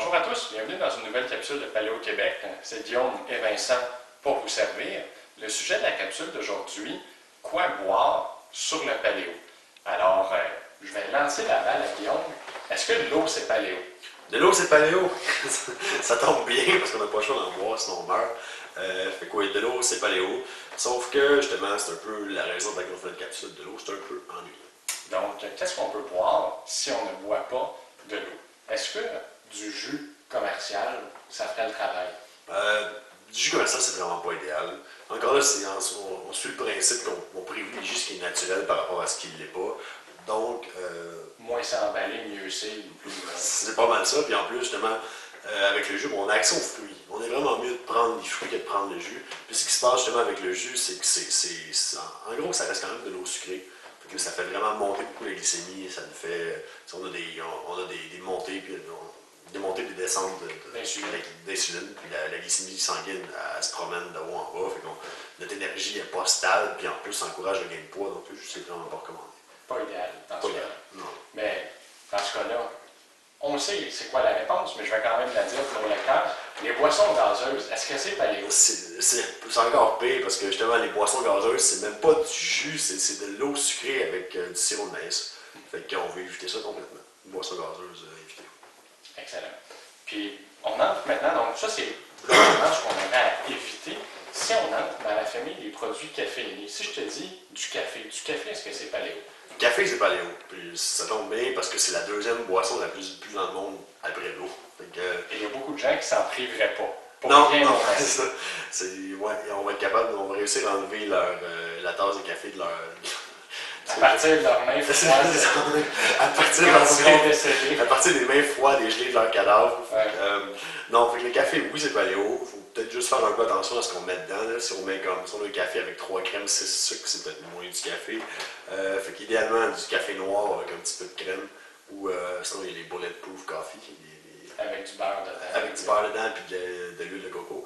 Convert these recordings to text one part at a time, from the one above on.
Bonjour à tous, bienvenue dans une nouvelle capsule de Paléo Québec. C'est Guillaume et Vincent pour vous servir. Le sujet de la capsule d'aujourd'hui, quoi boire sur le paléo? Alors, je vais lancer la balle à Guillaume. Est-ce que l'eau, c'est paléo? De l'eau, c'est paléo. Ça tombe bien parce qu'on n'a pas le choix d'en boire sinon on meurt. Fait quoi, de l'eau, c'est paléo. Sauf que, justement, c'est un peu la raison de laquelle on fait une capsule de l'eau, c'est un peu ennuyeux. Donc, qu'est-ce qu'on peut boire si on ne boit pas de l'eau? Est-ce que du jus commercial, ça ferait le travail? Du jus commercial, c'est vraiment pas idéal. Encore là, on suit le principe qu'on privilégie ce qui est naturel par rapport à ce qui ne l'est pas. Donc, moins c'est emballé, mieux c'est. C'est pas mal ça. Puis en plus, justement, avec le jus, on a accès aux fruits. On est vraiment mieux de prendre les fruits que de prendre le jus. Puis ce qui se passe justement avec le jus, c'est que en gros, ça reste quand même de l'eau sucrée. Fait que ça fait vraiment monter beaucoup la glycémie. Ça nous fait. On a des montées, puis des montées et des descentes d'insuline. Puis la glycémie sanguine, elle se promène de haut en bas. Fait que notre énergie n'est pas stable. Puis en plus, ça encourage le gain de poids. Donc, c'est vraiment pas recommandé. Pas idéal dans ce cas-là. Non. Mais dans ce cas-là, on sait c'est quoi la réponse, mais je vais quand même la dire pour le lecteur. Les boissons gazeuses, est-ce que c'est paléo? C'est encore pire parce que justement, les boissons gazeuses, c'est même pas du jus, c'est de l'eau sucrée avec du sirop de maïs. Fait qu'on veut éviter ça complètement. Une boisson gazeuse, éviter. Excellent. Puis, on entre maintenant, donc ça, c'est vraiment ce qu'on aimerait à éviter. Si on entre dans la famille des produits caféinés, si je te dis du café, est-ce que c'est paléo? Le café, c'est paléo. Puis ça tombe bien parce que c'est la deuxième boisson la plus bue dans le monde après l'eau. Et il y a beaucoup de gens qui s'en priveraient pas. Non, c'est ça. Ouais, on va être capable, on va réussir à enlever la tasse de café de leur. À partir de leurs mains froides. À partir des mains froides et gelées de leur cadavre. Ouais. Non, fait que le café, oui, c'est paléo. Faut peut-être juste faire un peu attention à ce qu'on met dedans. Là. Si on met un café avec 3 crèmes, 6 sucres, c'est peut-être moins du café. Fait qu'idéalement, du café noir avec un petit peu de crème. Ou sinon, il y a les bulletproof coffee. Avec du beurre dedans. Avec du beurre dedans et de l'huile de coco.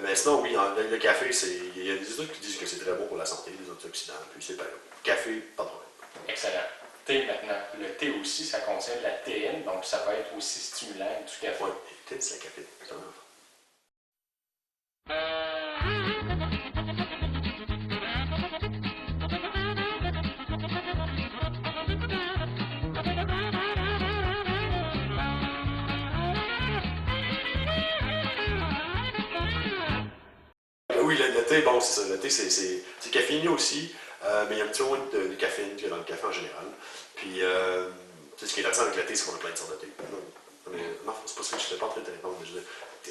Mais sinon, oui, le café, il y a des études qui disent que c'est très bon pour la santé, les antioxydants, puis c'est paléo. Café, pas de problème. Excellent. Thé maintenant. Le thé aussi, ça contient de la théine, donc ça peut être aussi stimulant que du café. Oui, le thé, c'est la caféine. Oui, le thé, bon, c'est ça. Le thé, c'est caféiné aussi, mais il y a un petit peu moins de caféine que dans le café en général. Puis, ce qui est intéressant avec le thé, c'est qu'on a plein de sortes de thé. Non, c'est pas ça, je ne pas en train de te répondre.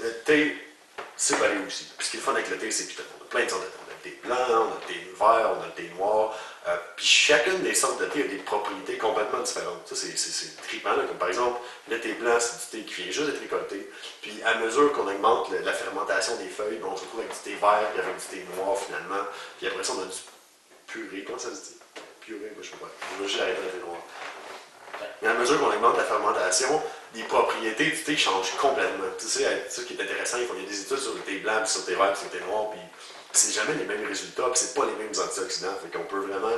Le thé, c'est paléo aussi. Puis, ce qui est le fun avec le thé, c'est qu'on a plein de sortes de thé. On a le thé blanc, on a le thé vert, on a le thé noir. Puis, chacune des sortes de thé a des propriétés complètement différentes. Ça, c'est trippant. Comme par exemple, le thé blanc, c'est du thé qui vient juste d'être récolté. Puis, à mesure qu'on augmente la fermentation des feuilles, on se retrouve avec du thé vert, puis avec du thé noir finalement. Puis après ça, on a du purée. Comment ça se dit? Purée, moi je sais pas. Je vais juste arrêter le thé noir. Mais à mesure qu'on augmente la fermentation, les propriétés du thé changent complètement. Tu sais, ça qui est intéressant, il y a des études sur le thé blanc, puis sur le thé vert, puis sur le thé noir, puis c'est jamais les mêmes résultats, puis c'est pas les mêmes antioxydants. Fait qu'on peut vraiment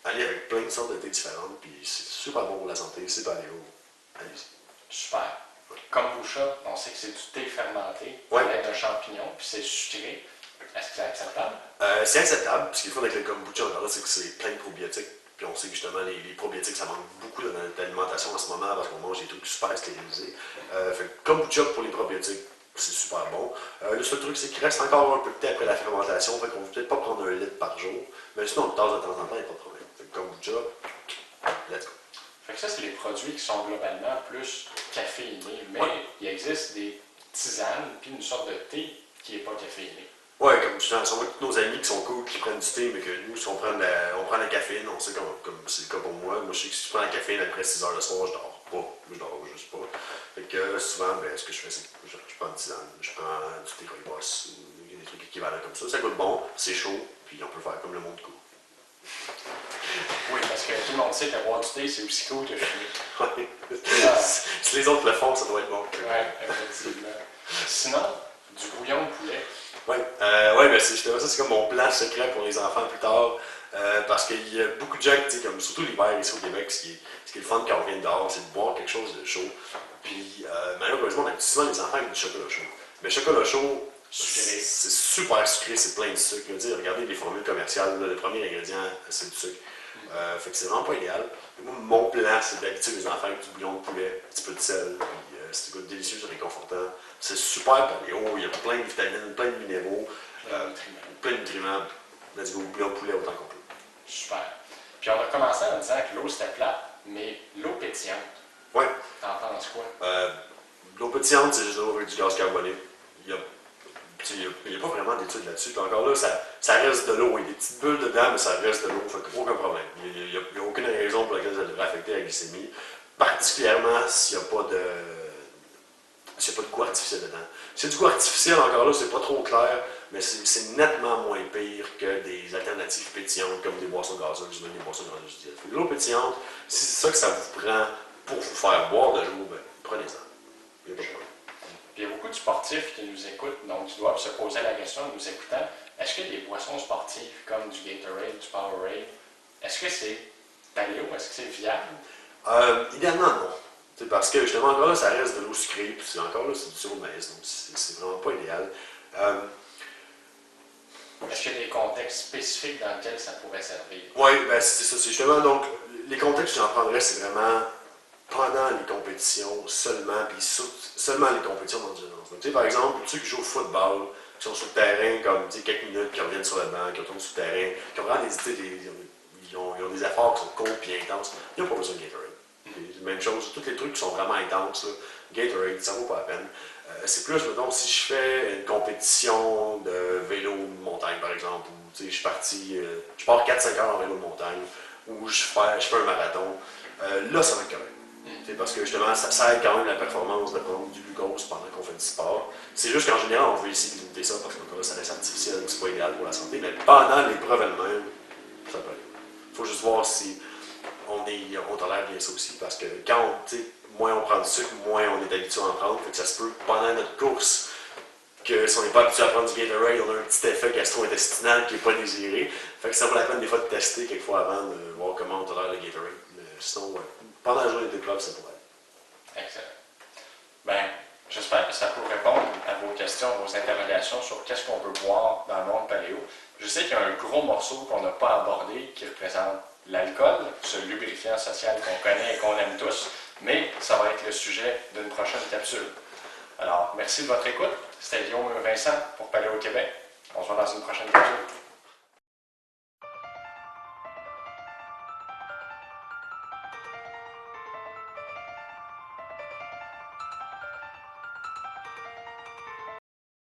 aller avec plein de sortes de thé différentes, puis c'est super bon pour la santé, c'est paléo. Allez-y. Super. Kombucha, on sait que c'est du thé fermenté avec un champignon, puis c'est sucré. Est-ce que c'est acceptable? C'est acceptable. Ce qu'il faut avec le kombucha, c'est que c'est plein de probiotiques. Puis on sait que justement, les probiotiques, ça manque beaucoup dans notre alimentation en ce moment parce qu'on mange des trucs super stérilisés. Fait que kombucha pour les probiotiques, c'est super bon. Le seul truc, c'est qu'il reste encore un peu de thé après la fermentation. Fait qu'on ne veut peut-être pas prendre 1 litre par jour. Mais sinon, on le tasse de temps en temps, il n'y a pas de problème. Fait que kombucha, let's go. Fait que ça, c'est les produits qui sont globalement plus caféinés. Mais il existe des tisanes, puis une sorte de thé qui n'est pas caféiné. Ouais, comme justement, on voit tous nos amis qui sont cool, qui prennent du thé, mais que nous, si on prend la caféine, on sait comme c'est le cas pour moi. Moi, je sais que si je prends la caféine après 6 heures le soir, je dors pas. Je dors juste pas. Fait que souvent, ce que je fais, c'est que je prends une tisane, je prends du thé rooibos, ou des trucs équivalents comme ça. Ça goûte bon, c'est chaud, puis on peut faire comme le monde cool. Oui, parce que tout le monde sait qu'avoir du thé, c'est aussi cool que fumer. Oui. Si les autres le font, ça doit être bon. Oui, effectivement. Sinon, du bouillon de poulet. Oui, ben justement, ça, c'est comme mon plan secret pour les enfants plus tard. Parce qu'il y a beaucoup de gens, comme surtout l'hiver ici au Québec, ce qui est le fun quand on vient dehors, c'est de boire quelque chose de chaud. Puis malheureusement, on a souvent les enfants avec du chocolat chaud. Mais le chocolat chaud, Sucré. c'est super sucré, c'est plein de sucre. Je veux dire, regardez les formules commerciales, là, le premier ingrédient, c'est du sucre. Fait que c'est vraiment pas idéal. Moi, mon plan, c'est d'habituer les enfants avec du bouillon de poulet, un petit peu de sel, puis c'est goût délicieux, c'est réconfortant. C'est super paléo, il y a plein de vitamines, plein de minéraux, plein de nutriments. Let's go, bouillon de poulet autant qu'on peut. Super. Puis on a commencé en disant que l'eau c'était plate, mais l'eau pétillante, Ouais. t'en penses quoi? L'eau pétillante, c'est juste de l'eau avec du gaz carboné. Il n'y a pas vraiment d'études là-dessus. Puis encore là, ça reste de l'eau. Il y a des petites bulles dedans, mais ça reste de l'eau. Fait aucun problème. Il n'y a aucune raison pour laquelle ça devrait affecter la glycémie. Particulièrement s'il n'y a pas de goût artificiel dedans. Si du goût artificiel, encore là, c'est pas trop clair, mais c'est nettement moins pire que des alternatives pétillantes comme des boissons gazeuses, même des boissons gazeuses. De l'eau pétillante, si c'est ça que ça vous prend pour vous faire boire de l'eau, ben, prenez-en. Il n'y a pas de problème. Puis il y a beaucoup de sportifs qui nous écoutent, donc ils doivent se poser la question en nous écoutant, est-ce que des boissons sportives comme du Gatorade, du Powerade, est-ce que c'est paléo, est-ce que c'est viable? Idéalement, non. T'sais, parce que justement, encore là, ça reste de l'eau sucrée, puis encore là, c'est du sirop de maïs, donc c'est vraiment pas idéal. Est-ce qu'il y a des contextes spécifiques dans lesquels ça pourrait servir? Oui, ben c'est ça, c'est justement, donc, les contextes que j'en prendrais, c'est vraiment pendant les compétitions seulement, puis seulement les compétitions d'endurance. Donc, par exemple, ceux qui jouent au football, qui sont sur le terrain comme quelques minutes, qui reviennent sur le banc, qui retournent sur le terrain, qui ont vraiment ils ont des efforts qui sont courts et intenses, ils n'ont pas besoin de Gatorade. Même chose, tous les trucs qui sont vraiment intenses, là, Gatorade, ça vaut pas la peine. C'est plus, mettons, si je fais une compétition de vélo de montagne, par exemple, ou je suis parti, je pars 4-5 heures en vélo de montagne, ou je fais un marathon, là, ça va être correct. Parce que justement, ça aide quand même la performance de prendre du glucose pendant qu'on fait du sport. C'est juste qu'en général, on veut essayer de limiter ça parce que ça reste artificiel, c'est pas idéal pour la santé, mais pendant l'épreuve elle-même, ça peut aller. Il faut juste voir si on tolère bien ça aussi, parce que quand moins on prend de sucre, moins on est habitué à en prendre. Fait que ça se peut pendant notre course que si on n'est pas habitué à prendre du Gatorade, on a un petit effet gastro-intestinal qui n'est pas désiré. Fait que ça vaut la peine des fois de tester quelquefois avant de voir comment on tolère le Gatorade. Mais sinon, ouais, pendant la journée d'épreuve, ça pourrait être. Excellent. Ben, j'espère que ça peut répondre à vos questions, vos interrogations sur qu'est-ce qu'on peut boire dans le monde paléo. Je sais qu'il y a un gros morceau qu'on n'a pas abordé qui représente l'alcool, ce lubrifiant social qu'on connaît et qu'on aime tous, mais ça va être le sujet d'une prochaine capsule. Alors, merci de votre écoute. C'était Guillaume Vincent pour Paléo Québec. On se voit dans une prochaine capsule.